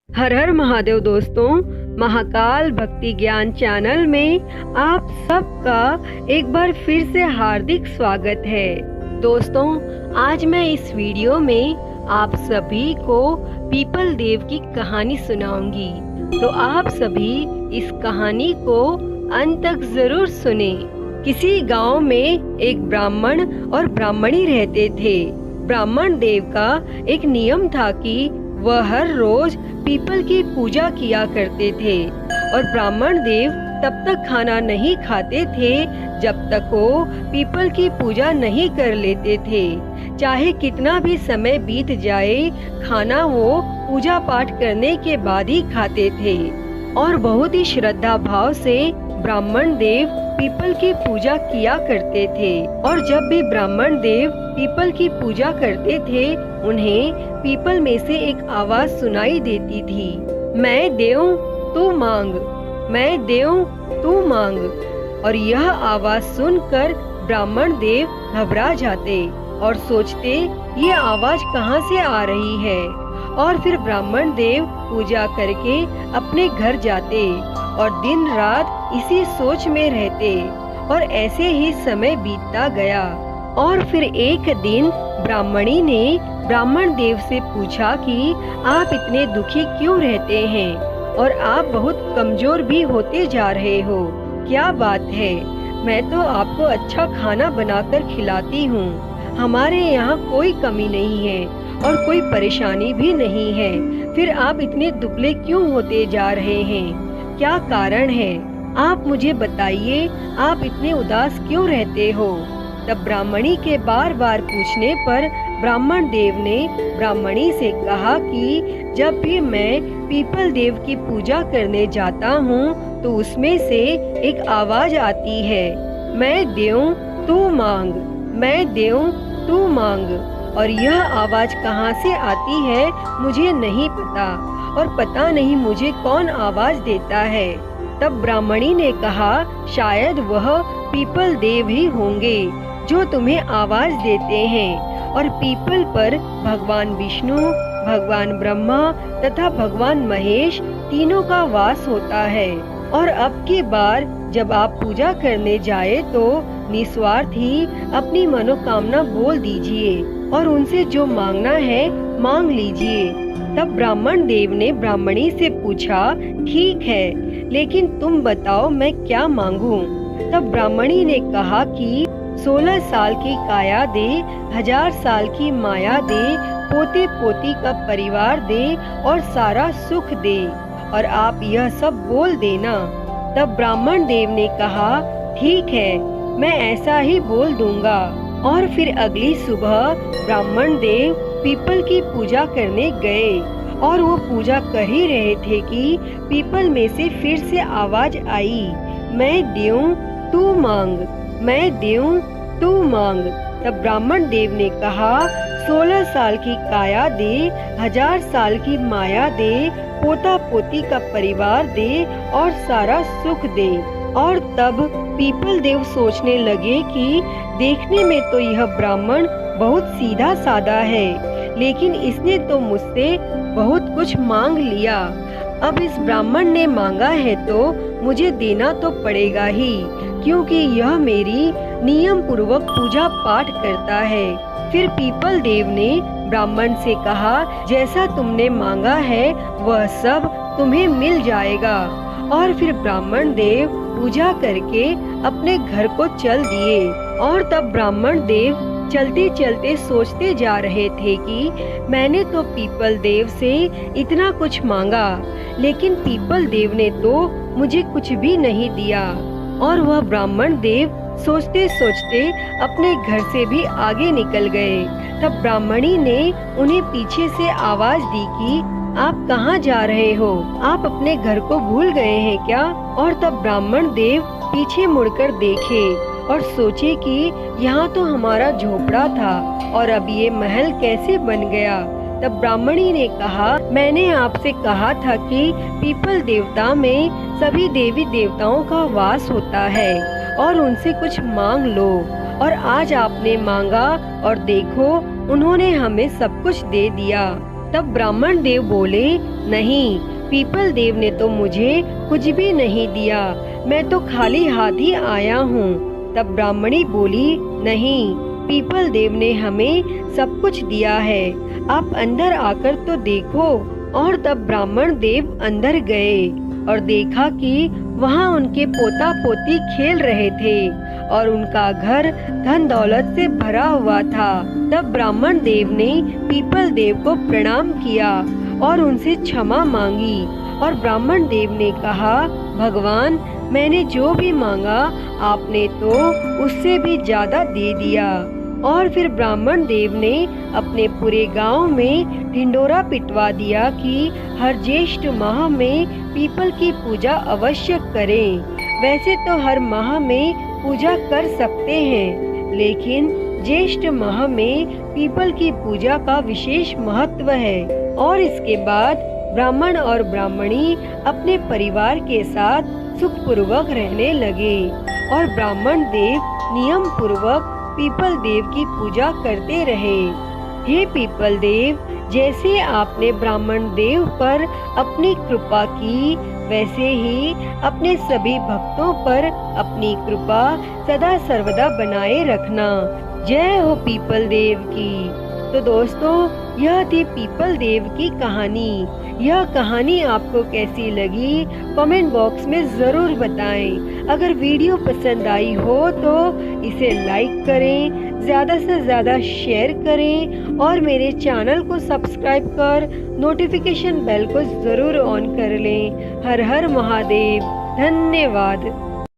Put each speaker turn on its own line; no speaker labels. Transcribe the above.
हर हर महादेव दोस्तों, महाकाल भक्ति ज्ञान चैनल में आप सबका एक बार फिर से हार्दिक स्वागत है। दोस्तों, आज मैं इस वीडियो में आप सभी को पीपल देव की कहानी सुनाऊंगी, तो आप सभी इस कहानी को अंत तक जरूर सुने। किसी गांव में एक ब्राह्मण और ब्राह्मणी रहते थे। ब्राह्मण देव का एक नियम था कि वह हर रोज पीपल की पूजा किया करते थे और ब्राह्मण देव तब तक खाना नहीं खाते थे जब तक वो पीपल की पूजा नहीं कर लेते थे। चाहे कितना भी समय बीत जाए, खाना वो पूजा पाठ करने के बाद ही खाते थे और बहुत ही श्रद्धा भाव से ब्राह्मण देव पीपल की पूजा किया करते थे। और जब भी ब्राह्मण देव पीपल की पूजा करते थे, उन्हें पीपल में से एक आवाज सुनाई देती थी, मैं देऊं तू मांग, मैं देऊं तू मांग। और यह आवाज सुनकर ब्राह्मण देव घबरा जाते और सोचते ये आवाज कहाँ से आ रही है। और फिर ब्राह्मण देव पूजा करके अपने घर जाते और दिन रात इसी सोच में रहते और ऐसे ही समय बीतता गया। और फिर एक दिन ब्राह्मणी ने ब्राह्मण देव से पूछा कि आप इतने दुखी क्यों रहते हैं और आप बहुत कमजोर भी होते जा रहे हो, क्या बात है? मैं तो आपको अच्छा खाना बनाकर खिलाती हूँ, हमारे यहाँ कोई कमी नहीं है और कोई परेशानी भी नहीं है, फिर आप इतने दुबले क्यों होते जा रहे हैं, क्या कारण है? आप मुझे बताइए, आप इतने उदास क्यों रहते हो? तब ब्राह्मणी के बार बार पूछने पर ब्राह्मण देव ने ब्राह्मणी से कहा कि जब भी मैं पीपल देव की पूजा करने जाता हूँ तो उसमें से एक आवाज आती है, मैं देऊं तू मांग, मैं देऊं तू मांग। और यह आवाज कहाँ से आती है मुझे नहीं पता और पता नहीं मुझे कौन आवाज देता है। तब ब्राह्मणी ने कहा, शायद वह पीपल देव ही होंगे जो तुम्हें आवाज देते हैं। और पीपल पर भगवान विष्णु, भगवान ब्रह्मा तथा भगवान महेश तीनों का वास होता है। और अब की बार जब आप पूजा करने जाए तो निस्वार्थ ही अपनी मनोकामना बोल दीजिए और उनसे जो मांगना है मांग लीजिए। तब ब्राह्मण देव ने ब्राह्मणी से पूछा, ठीक है, लेकिन तुम बताओ मैं क्या मांगूं? तब ब्राह्मणी ने कहा कि 16 साल की काया दे, 1000 साल की माया दे, पोते पोती का परिवार दे और सारा सुख दे, और आप यह सब बोल देना। तब ब्राह्मण देव ने कहा, ठीक है, मैं ऐसा ही बोल दूंगा। और फिर अगली सुबह ब्राह्मण देव पीपल की पूजा करने गए और वो पूजा कर ही रहे थे कि पीपल में से फिर से आवाज आई, मैं देऊं तू मांग, मैं देऊं तू मांग। तब ब्राह्मण देव ने कहा, 16 साल की काया दे, 1000 साल की माया दे, पोता पोती का परिवार दे और सारा सुख दे। और तब पीपल देव सोचने लगे कि देखने में तो यह ब्राह्मण बहुत सीधा साधा है, लेकिन इसने तो मुझसे बहुत कुछ मांग लिया। अब इस ब्राह्मण ने मांगा है तो मुझे देना तो पड़ेगा ही, क्योंकि यह मेरी नियम पूर्वक पूजा पाठ करता है। फिर पीपल देव ने ब्राह्मण से कहा, जैसा तुमने मांगा है वह सब तुम्हें मिल जाएगा। और फिर ब्राह्मण देव पूजा करके अपने घर को चल दिए। और तब ब्राह्मण देव चलते चलते सोचते जा रहे थे कि मैंने तो पीपल देव से इतना कुछ मांगा, लेकिन पीपल देव ने तो मुझे कुछ भी नहीं दिया। और वह ब्राह्मण देव सोचते सोचते अपने घर से भी आगे निकल गए। तब ब्राह्मणी ने उन्हें पीछे से आवाज दी कि आप कहाँ जा रहे हो? आप अपने घर को भूल गए हैं क्या? और तब ब्राह्मण देव पीछे मुड़कर देखे और सोचे कि यहाँ तो हमारा झोपड़ा था और अब ये महल कैसे बन गया। तब ब्राह्मणी ने कहा, मैंने आपसे कहा था कि पीपल देवता में सभी देवी देवताओं का वास होता है और उनसे कुछ मांग लो, और आज आपने मांगा और देखो उन्होंने हमें सब कुछ दे दिया। तब ब्राह्मण देव बोले, नहीं, पीपल देव ने तो मुझे कुछ भी नहीं दिया, मैं तो खाली हाथ ही आया हूँ। तब ब्राह्मणी बोली, नहीं, पीपल देव ने हमें सब कुछ दिया है, आप अंदर आकर तो देखो। और तब ब्राह्मण देव अंदर गए और देखा कि वहाँ उनके पोता पोती खेल रहे थे और उनका घर धन दौलत से भरा हुआ था। तब ब्राह्मण देव ने पीपल देव को प्रणाम किया और उनसे क्षमा मांगी। और ब्राह्मण देव ने कहा, भगवान, मैंने जो भी मांगा आपने तो उससे भी ज्यादा दे दिया। और फिर ब्राह्मण देव ने अपने पूरे गांव में ढिंडोरा पिटवा दिया कि हर ज्येष्ठ माह में पीपल की पूजा अवश्य करें। वैसे तो हर माह में पूजा कर सकते हैं, लेकिन ज्येष्ठ माह में पीपल की पूजा का विशेष महत्व है। और इसके बाद ब्राह्मण और ब्राह्मणी अपने परिवार के साथ सुखपूर्वक रहने लगे और ब्राह्मण देव नियम पूर्वक पीपल देव की पूजा करते रहे। हे पीपल देव, जैसे आपने ब्राह्मण देव पर अपनी कृपा की, वैसे ही अपने सभी भक्तों पर अपनी कृपा सदा सर्वदा बनाए रखना। जय हो पीपल देव की। तो दोस्तों, यह थी पीपल देव की कहानी। यह कहानी आपको कैसी लगी कमेंट बॉक्स में ज़रूर बताएं। अगर वीडियो पसंद आई हो तो इसे लाइक करें, ज़्यादा से ज़्यादा शेयर करें और मेरे चैनल को सब्सक्राइब कर नोटिफिकेशन बेल को ज़रूर ऑन कर लें। हर हर महादेव। धन्यवाद।